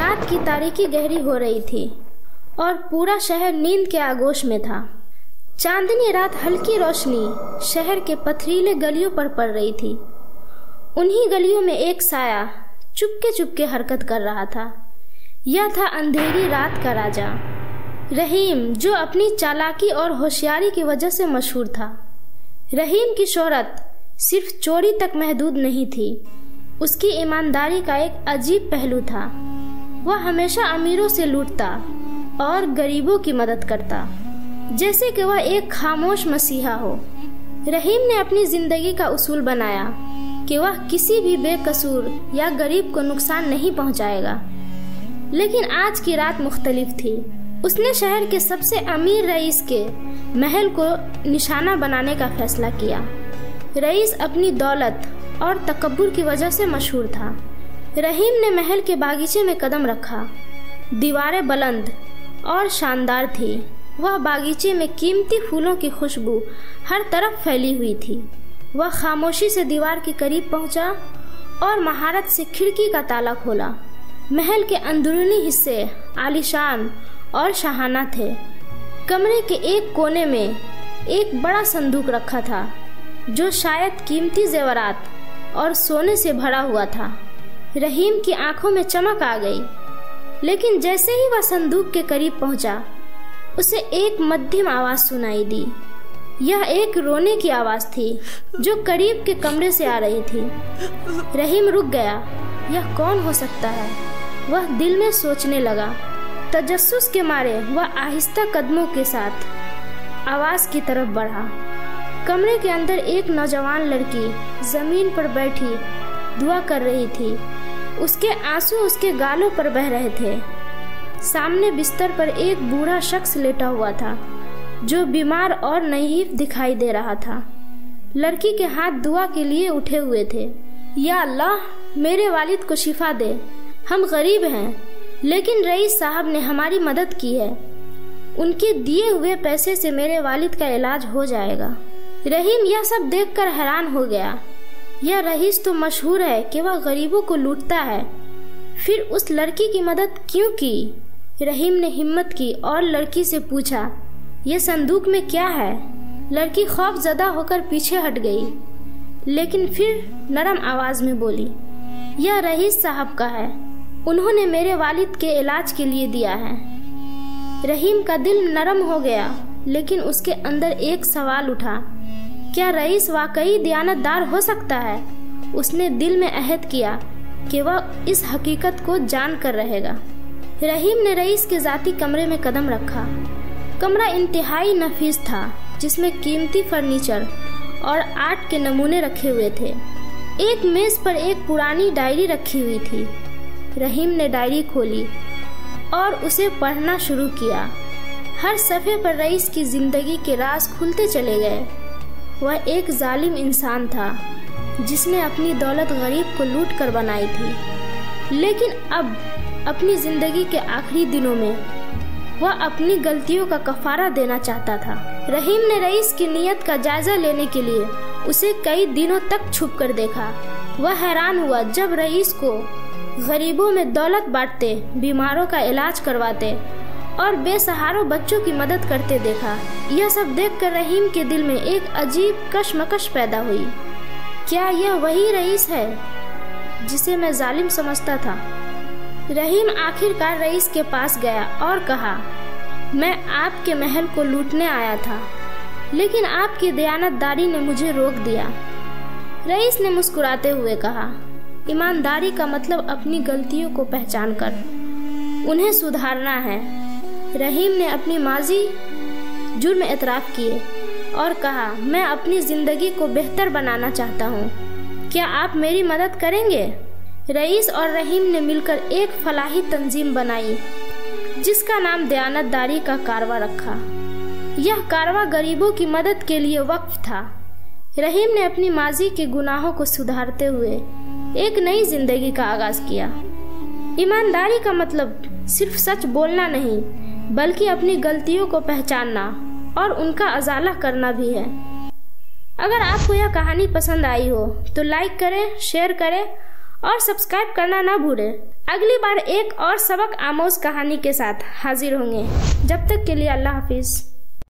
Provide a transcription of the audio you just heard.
रात की तारीकी गहरी हो रही थी और पूरा शहर नींद के आगोश में था। चांदनी रात हल्की रोशनी शहर के पथरीले गलियों पर पड़ रही थी। उन्हीं गलियों में एक साया चुपके चुपके हरकत कर रहा था। यह था अंधेरी रात का राजा रहीम, जो अपनी चालाकी और होशियारी की वजह से मशहूर था। रहीम की शोहरत सिर्फ चोरी तक महदूद नहीं थी, उसकी ईमानदारी का एक अजीब पहलू था। वह हमेशा अमीरों से लूटता और गरीबों की मदद करता, जैसे कि वह एक खामोश मसीहा हो। रहीम ने अपनी जिंदगी का उसूल बनाया कि वह किसी भी बेकसूर या गरीब को नुकसान नहीं पहुंचाएगा। लेकिन आज की रात मुख्तलिफ थी। उसने शहर के सबसे अमीर रईस के महल को निशाना बनाने का फैसला किया। रईस अपनी दौलत और तकब्बुर की वजह से मशहूर था। रहीम ने महल के बागीचे में कदम रखा। दीवारें बुलंद और शानदार थी। वह बागीचे में कीमती फूलों की खुशबू हर तरफ फैली हुई थी। वह खामोशी से दीवार के करीब पहुंचा और महारत से खिड़की का ताला खोला। महल के अंदरूनी हिस्से आलीशान और शाहाना थे। कमरे के एक कोने में एक बड़ा संदूक रखा था, जो शायद कीमती जेवरात और सोने से भरा हुआ था। रहीम की आंखों में चमक आ गई, लेकिन जैसे ही वह संदूक के करीब पहुंचा, उसे एक मध्यम आवाज सुनाई दी। यह एक रोने की आवाज थी, जो करीब के कमरे से आ रही थी। रहीम रुक गया। यह कौन हो सकता है? वह दिल में सोचने लगा। तजस्सुस के मारे वह आहिस्ता कदमों के साथ आवाज की तरफ बढ़ा। कमरे के अंदर एक नौजवान लड़की जमीन पर बैठी दुआ कर रही थी। उसके आंसू उसके गालों पर बह रहे थे। सामने बिस्तर पर एक बूढ़ा शख्स लेटा हुआ था, जो बीमार और नहीफ दिखाई दे रहा था। लड़की के हाथ दुआ के लिए उठे हुए थे। या अल्लाह, मेरे वालिद को शिफा दे। हम गरीब हैं, लेकिन रईस साहब ने हमारी मदद की है। उनके दिए हुए पैसे से मेरे वालिद का इलाज हो जाएगा। रहीम यह सब देखकर हैरान हो गया। यह रईस तो मशहूर है कि वह गरीबों को लूटता है, फिर उस लड़की की मदद क्यों की? रहीम ने हिम्मत की और लड़की से पूछा, यह संदूक में क्या है? लड़की खौफजदा होकर पीछे हट गई, लेकिन फिर नरम आवाज में बोली, यह रईस साहब का है। उन्होंने मेरे वालिद के इलाज के लिए दिया है। रहीम का दिल नरम हो गया, लेकिन उसके अंदर एक सवाल उठा, क्या रईस वाकई दयानतदार हो सकता है? उसने दिल में अहद किया कि वह इस हकीकत को जान कर रहेगा। रहीम ने रईस के जाती कमरे में कदम रखा। कमरा इंतहाई नफीस था, जिसमें कीमती फर्नीचर और आर्ट के नमूने रखे हुए थे। एक मेज पर एक पुरानी डायरी रखी हुई थी। रहीम ने डायरी खोली और उसे पढ़ना शुरू किया। हर सफ़े पर रईस की जिंदगी के राज खुलते चले गए। वह एक जालिम इंसान था, जिसने अपनी दौलत गरीब को लूट कर बनाई थी। लेकिन अब अपनी जिंदगी के आखिरी दिनों में वह अपनी गलतियों का कफारा देना चाहता था। रहीम ने रईस की नीयत का जायजा लेने के लिए उसे कई दिनों तक छुप कर देखा। वह हैरान हुआ जब रईस को गरीबों में दौलत बांटते, बीमारों का इलाज करवाते और बेसहारों बच्चों की मदद करते देखा। यह सब देखकर रहीम के दिल में एक अजीब कशमकश पैदा हुई। क्या यह वही रईस है जिसे मैं जालिम समझता था? रहीम आखिरकार रईस के पास गया और कहा, मैं आपके महल को लूटने आया था, लेकिन आपकी दयानतदारी ने मुझे रोक दिया। रईस ने मुस्कुराते हुए कहा, ईमानदारी का मतलब अपनी गलतियों को पहचान कर उन्हें सुधारना है। रहीम ने अपनी माजी जुर्म एतराफ़ किए और कहा, मैं अपनी ज़िंदगी को बेहतर बनाना चाहता हूँ। क्या आप मेरी मदद करेंगे? रईस और रहीम ने मिलकर एक फलाही तंजीम बनाई, जिसका नाम दयानतदारी का कारवा रखा। यह कारवा गरीबों की मदद के लिए वक्फ था। रहीम ने अपनी माजी के गुनाहों को सुधारते हुए एक नई जिंदगी का आगाज किया। ईमानदारी का मतलब सिर्फ सच बोलना नहीं, बल्कि अपनी गलतियों को पहचानना और उनका अजाला करना भी है। अगर आपको यह कहानी पसंद आई हो तो लाइक करें, शेयर करें और सब्सक्राइब करना ना भूलें। अगली बार एक और सबक आमोज कहानी के साथ हाजिर होंगे। जब तक के लिए अल्लाह हाफिज।